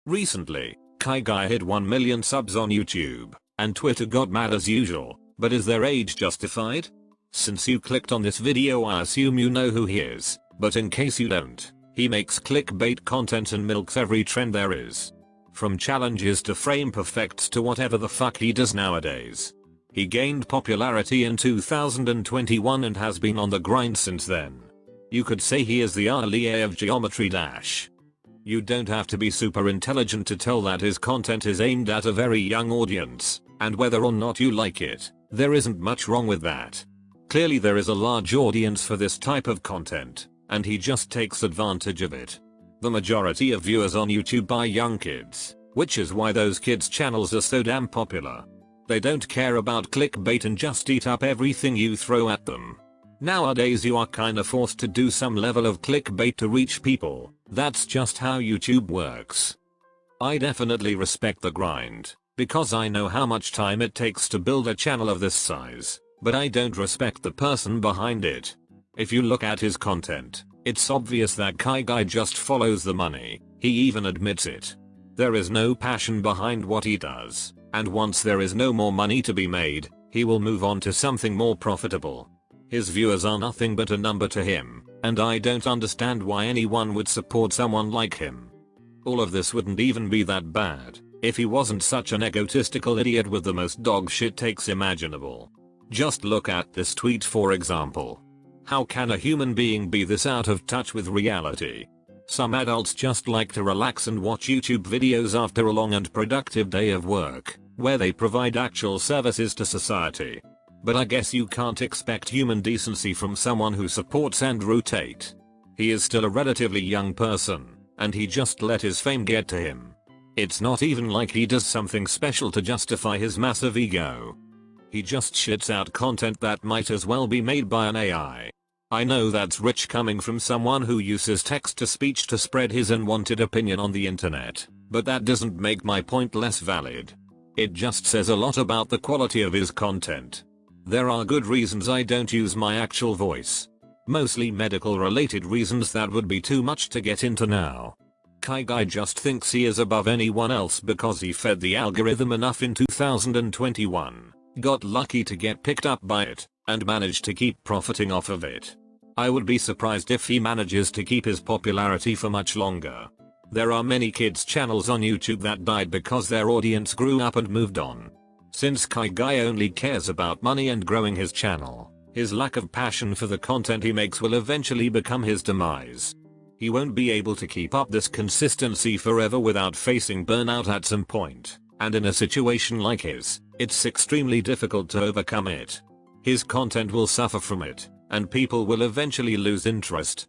Recently, KaiGuy hit 1 million subs on YouTube, and Twitter got mad as usual, but is their age justified? Since you clicked on this video, I assume you know who he is, but in case you don't, he makes clickbait content and milks every trend there is. From challenges to frame perfects to whatever the fuck he does nowadays. He gained popularity in 2021 and has been on the grind since then. You could say he is the Ali A of Geometry Dash. You don't have to be super intelligent to tell that his content is aimed at a very young audience, and whether or not you like it, there isn't much wrong with that. Clearly there is a large audience for this type of content, and he just takes advantage of it. The majority of viewers on YouTube are young kids, which is why those kids' channels are so damn popular. They don't care about clickbait and just eat up everything you throw at them. Nowadays you are kinda forced to do some level of clickbait to reach people. That's just how YouTube works. I definitely respect the grind, because I know how much time it takes to build a channel of this size, but I don't respect the person behind it. If you look at his content, it's obvious that KaiGuy just follows the money. He even admits it. There is no passion behind what he does, and once there is no more money to be made, he will move on to something more profitable. His viewers are nothing but a number to him, and I don't understand why anyone would support someone like him. All of this wouldn't even be that bad if he wasn't such an egotistical idiot with the most dogshit takes imaginable. Just look at this tweet for example. How can a human being be this out of touch with reality? Some adults just like to relax and watch YouTube videos after a long and productive day of work, where they provide actual services to society. But I guess you can't expect human decency from someone who supports Andrew Tate. He is still a relatively young person, and he just let his fame get to him. It's not even like he does something special to justify his massive ego. He just shits out content that might as well be made by an AI. I know that's rich coming from someone who uses text-to-speech to spread his unwanted opinion on the internet, but that doesn't make my point less valid. It just says a lot about the quality of his content. There are good reasons I don't use my actual voice. Mostly medical related reasons that would be too much to get into now. KaiGuy just thinks he is above anyone else because he fed the algorithm enough in 2021, got lucky to get picked up by it, and managed to keep profiting off of it. I would be surprised if he manages to keep his popularity for much longer. There are many kids channels on YouTube that died because their audience grew up and moved on. Since KaiGuy only cares about money and growing his channel, his lack of passion for the content he makes will eventually become his demise. He won't be able to keep up this consistency forever without facing burnout at some point, and in a situation like his, it's extremely difficult to overcome it. His content will suffer from it, and people will eventually lose interest,